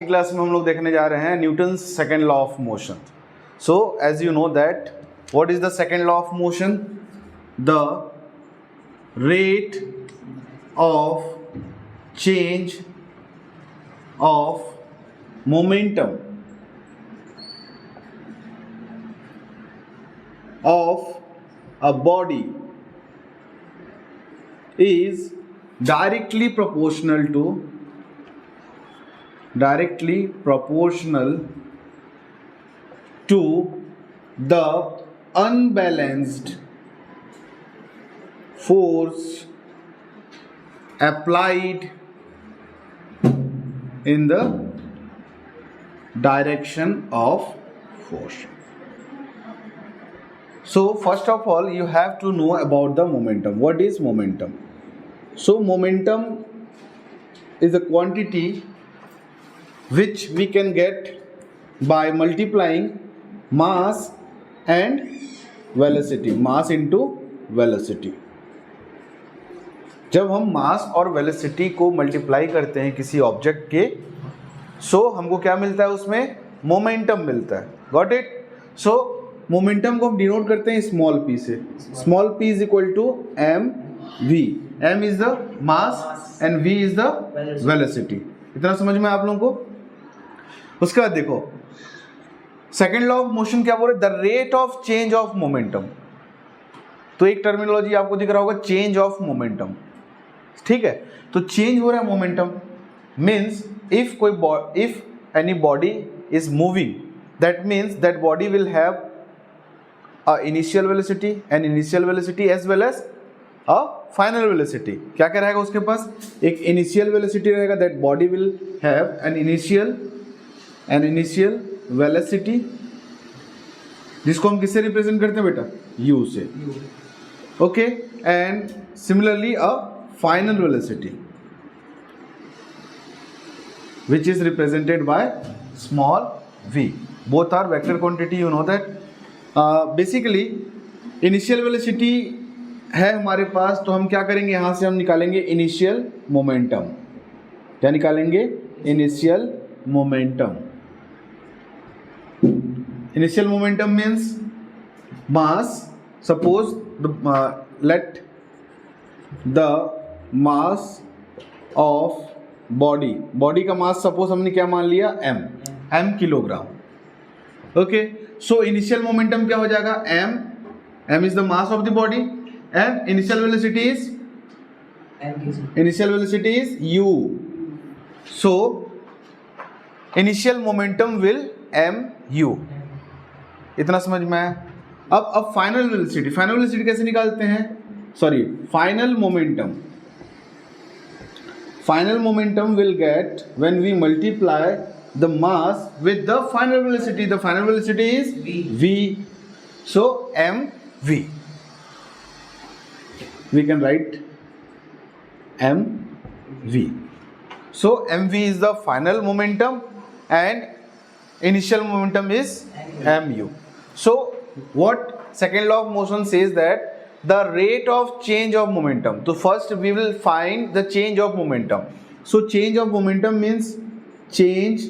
Class में हम लोग देखने जा रहे हैं Newton's second law of motion. So as you know that what is the second law of motion? The rate of change of momentum of a body is directly proportional to the unbalanced force applied in the direction of force. So first of all you have to know about the momentum. What is momentum? So momentum is a quantity which we can get by multiplying mass and velocity. Mass into velocity. जब हम मास और velocity को multiply करते हैं किसी object के, सो हमको क्या मिलता है? उसमें मोमेंटम मिलता है. Got it? सो मोमेंटम को हम डिनोट करते हैं स्मॉल पी से. Small p is equal to m v. M is the mass and v is the velocity. इतना समझ में आप लोगों को? उसके बाद देखो सेकेंड लॉ ऑफ मोशन क्या बोल रहे? The rate of change of momentum. तो एक टर्मिनोलॉजी आपको दिख रहा होगा, चेंज ऑफ मोमेंटम. ठीक है, तो चेंज हो रहा है momentum means if any body is moving, that means that body will have initial velocity and initial velocity as well as a final velocity. क्या क्या रहेगा उसके पास? एक इनिशियल वेलोसिटी रहेगा, that body will have an initial velocity, जिसको हम किससे रिप्रेजेंट करते हैं बेटा? U say. Okay, and similarly a final velocity which is represented by small v. Both are vector quantity, you know that. Basically initial velocity है हमारे पास, तो हम क्या करेंगे? यहाँ से हम निकालेंगे इनिशियल मोमेंटम. क्या निकालेंगे? Initial momentum. Initial momentum means mass. Suppose let the mass of body का मास सपोज हमने क्या मान लिया? M kilogram. Okay, so initial momentum क्या हो जाएगा? M is the mass of the body and initial velocity is u. So initial momentum will m u. इतना समझ में आया? अब फाइनल वेलोसिटी कैसे निकालते हैं? Sorry, final momentum will get when we multiply the mass with the final velocity. The final velocity is v. So mv. We can write mv. So mv is the final momentum and initial momentum is mu. So what second law of motion says that the rate of change of momentum. So first we will find the change of momentum. So change of momentum means change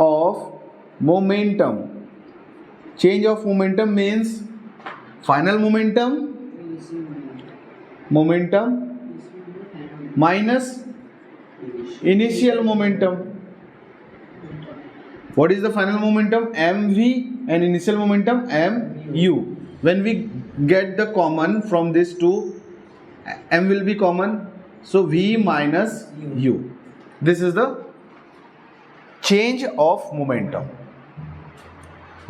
of momentum. Change of momentum means final momentum minus initial momentum. What is the final momentum? mv and initial momentum mu. When we get the common from this two, m will be common, so v minus u. This is the change of momentum.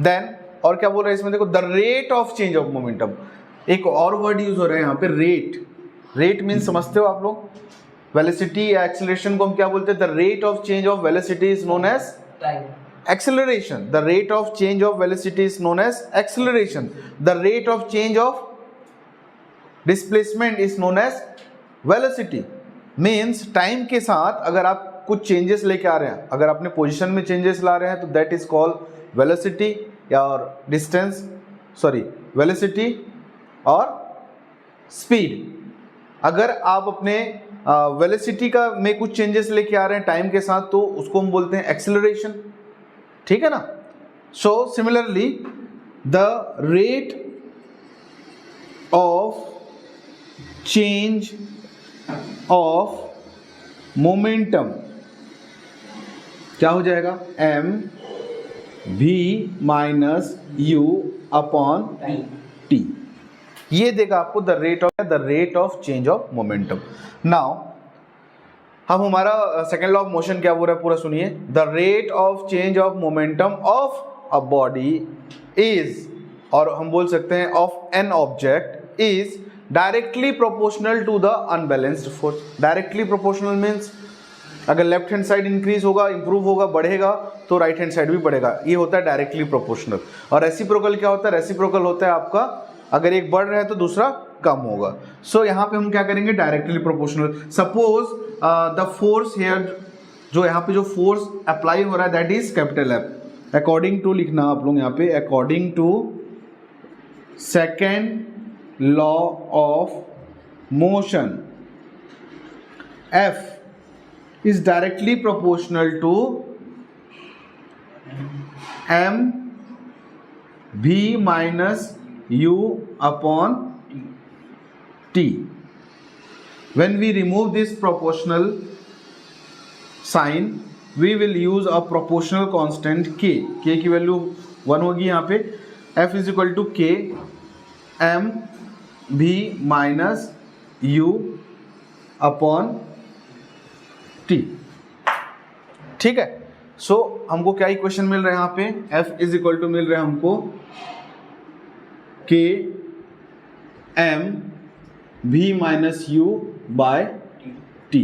Then और क्या बोल रहा है इसमें? देखो, the rate of change of momentum. एक और word use हो रहा है यहाँ पे, रेट मीन्स समझते हो आप लोग? वेलोसिटी या एक्सेलरेशन को हम क्या बोलते हैं? The rate of change of velocity is known as acceleration. The rate of change of velocity is known as acceleration. The rate of change of displacement is known as velocity. Means time के साथ अगर आप कुछ changes लेके आ रहे हैं, अगर अपने पोजीशन में चेंजेस ला रहे हैं, तो that is called velocity या और distance, velocity और speed. अगर आप अपने वेलोसिटी का में कुछ चेंजेस लेके आ रहे हैं टाइम के साथ, तो उसको हम बोलते हैं एक्सेलरेशन, ठीक है ना। So similarly the rate of change of momentum क्या हो जाएगा, M v minus u upon T. ये देगा आपको the rate of change of momentum. Now हम हमारा सेकेंड लॉ ऑफ मोशन क्या बोल रहा है पूरा सुनिए। The rate of change of momentum of a body is, और हम बोल सकते हैं of an object is directly proportional to the unbalanced force. Directly proportional means अगर लेफ्ट हैंड साइड इंक्रीज होगा, इंप्रूव होगा, बढ़ेगा, तो राइट हैंड साइड भी बढ़ेगा। ये होता है डायरेक्टली प्रोपोर्शनल। और रेसिप्रोकल क्या होता है, रेसिप्रोकल होता है आपका अगर एक बढ़ रहा है तो दूसरा कम होगा। सो यहाँ पे हम क्या करेंगे, directly proportional. Suppose the force here, जो यहाँ पे जो फोर्स अप्लाई हो रहा है that is capital F. According to लिखना आप लोग यहाँ पे, according to second law of motion F is directly proportional to m v minus u upon t. When we remove this proportional sign, we will use a proportional constant k. k की value 1 होगी यहाँ पे। f is equal to k m v minus u upon T, ठीक है। सो हमको क्या equation मिल रहा है यहाँ पे, F इज इक्वल टू मिल रहा है हमको के M v minus u by T.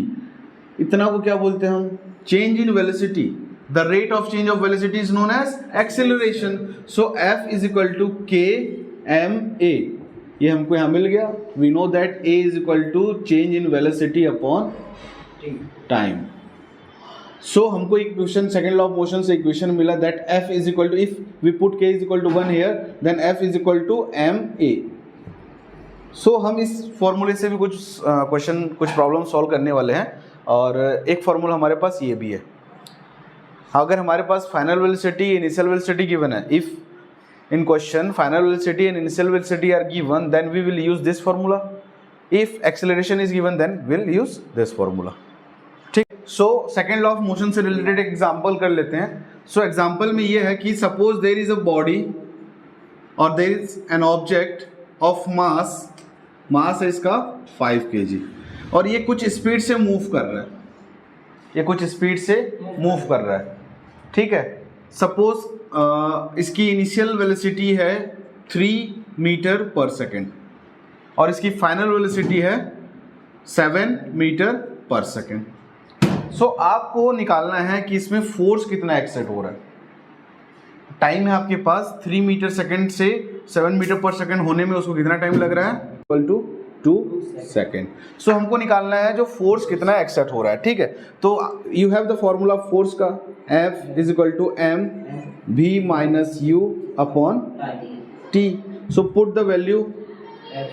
इतना को क्या बोलते हैं हम, change in velocity. The rate of change of velocity is known as acceleration. So F is equal to k m a, ये हमको यहाँ मिल गया। We know that A is equal to change in velocity upon time. So हमको equation second law of motion से equation मिला that F is equal to, if we put K is equal to 1 here then F is equal to ma। So हम इस फॉर्मूले से भी कुछ question कुछ प्रॉब्लम सॉल्व करने वाले हैं, और एक फॉर्मूला हमारे पास ये भी है। अगर हमारे पास final velocity initial velocity given है, if in question final velocity and initial velocity are given then we will use this formula. If acceleration is given then will use this formula, ठीक। So second law of motion से related example कर लेते हैं। So example में ये है कि suppose there is a body और there is an object of mass है इसका 5 kg, और ये कुछ स्पीड से मूव कर रहा है, ये कुछ स्पीड से मूव कर रहा है, ठीक है। सपोज इसकी इनिशियल वेलोसिटी है 3 मीटर पर सेकेंड और इसकी फाइनल वेलोसिटी है 7 मीटर पर सेकेंड। सो आपको निकालना है कि इसमें फोर्स कितना एक्सर्ट हो रहा है। टाइम है आपके पास 3 मीटर सेकेंड से 7 मीटर पर सेकेंड होने में उसको कितना टाइम लग रहा है, इक्वल टू 2 सेकेंड। सो हमको निकालना है जो फोर्स कितना एक्सर्ट हो रहा है, ठीक है। तो you have the formula of force का, F is equal to m v minus u upon t. So put the value,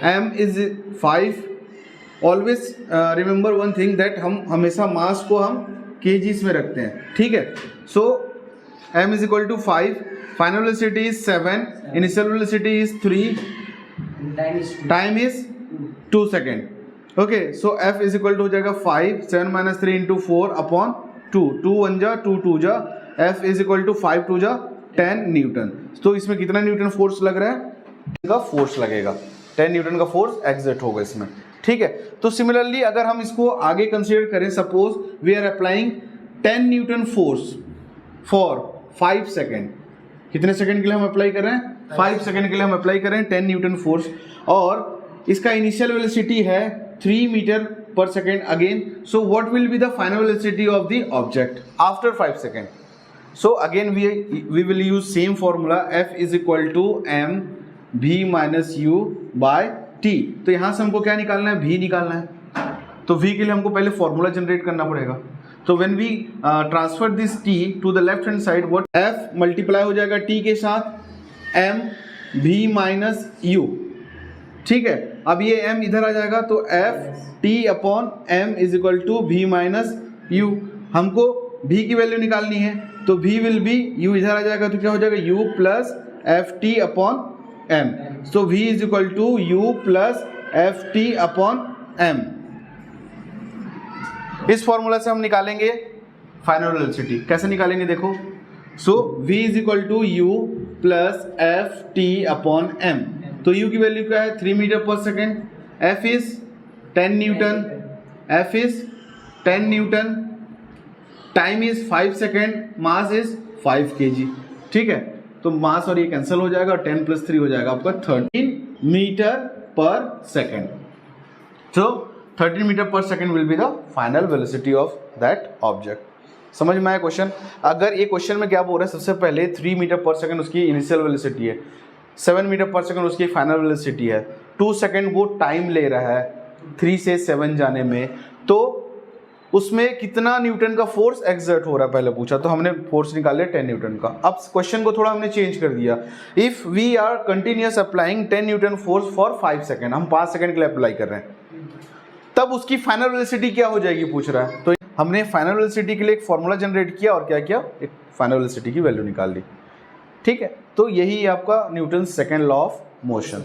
m is 5। Always remember one thing that हम हमेशा मास को हम kgs में रखते हैं, ठीक है। So m is equal to 5, final velocity is 7, initial velocity is 3, time is 2 second. Okay, so f is equal to हो जाएगा 5, 7 माइनस 3 इंटू 4 अपॉन 2, 2 1 जा 2 2 जा, f इज इक्वल टू 5 2 जा 10 न्यूटन। तो इसमें कितना न्यूटन फोर्स लग रहा है, का फोर्स लगेगा 10 न्यूटन का फोर्स एक्सर्ट होगा इसमें, ठीक है। तो सिमिलरली अगर हम इसको आगे कंसीडर करें, suppose we are applying 10 newton force for 5 second. कितने सेकेंड के लिए हम अप्लाई कर रहे हैं, 5 सेकेंड के लिए हम अप्लाई कर रहे हैं 10 न्यूटन फोर्स, और इसका इनिशियल वेलोसिटी है 3 मीटर पर second again. So what will be the final velocity of the object after 5 second. So again we will use same formula, F is equal to m v minus u by t. तो यहां से हमको क्या निकालना है, v निकालना है। तो v के लिए हमको पहले फॉर्मूला जनरेट करना पड़ेगा। तो when we transfer this t to the left hand side, what f multiply हो जाएगा t के साथ m v माइनस u, ठीक है। अब ये m इधर आ जाएगा तो F T upon m is equal to v minus u. हमको v की वैल्यू निकालनी है तो v विल बी, u इधर आ जाएगा तो क्या हो जाएगा u plus F T upon M. So v is equal to U plus F T upon M. इस फॉर्मूला से हम निकालेंगे फाइनल वेलोसिटी। कैसे निकालेंगे देखो, so v is equal to U plus F T upon M. तो u की value क्या है 3 मीटर पर second, f is 10 newton, f is 10 newton, time is 5 second, mass is 5 kg। ठीक है, तो मास और ये कैंसिल हो जाएगा और 10 + 3 हो जाएगा आपका 13 मीटर पर सेकेंड। सो 13 मीटर पर second will be the final velocity of that object. समझ में आया क्वेश्चन? अगर ये क्वेश्चन में क्या बोल रहा है, सबसे पहले 3 मीटर पर सेकेंड उसकी इनिशियल वेलोसिटी है, 7 मीटर पर सेकेंड उसकी फाइनल वेलोसिटी है, 2 सेकेंड वो टाइम ले रहा है 3 से 7 जाने में, तो उसमें कितना न्यूटन का फोर्स एक्सर्ट हो रहा है पहले पूछा, तो हमने फोर्स निकाले 10 न्यूटन का। अब क्वेश्चन को थोड़ा हमने चेंज कर दिया, if we are continuous applying 10 newton force for 5 second, हम 5 सेकेंड के लिए अप्लाई कर रहे हैं, तब उसकी फाइनल वेलोसिटी क्या हो जाएगी पूछ रहा है। तो हमने फाइनल वेलोसिटी के लिए एक फॉर्मूला जनरेट किया और क्या किया, एक फाइनल वेलोसिटी की वैल्यू निकाल ली। ठीक है, तो यही आपका Newton second law of motion.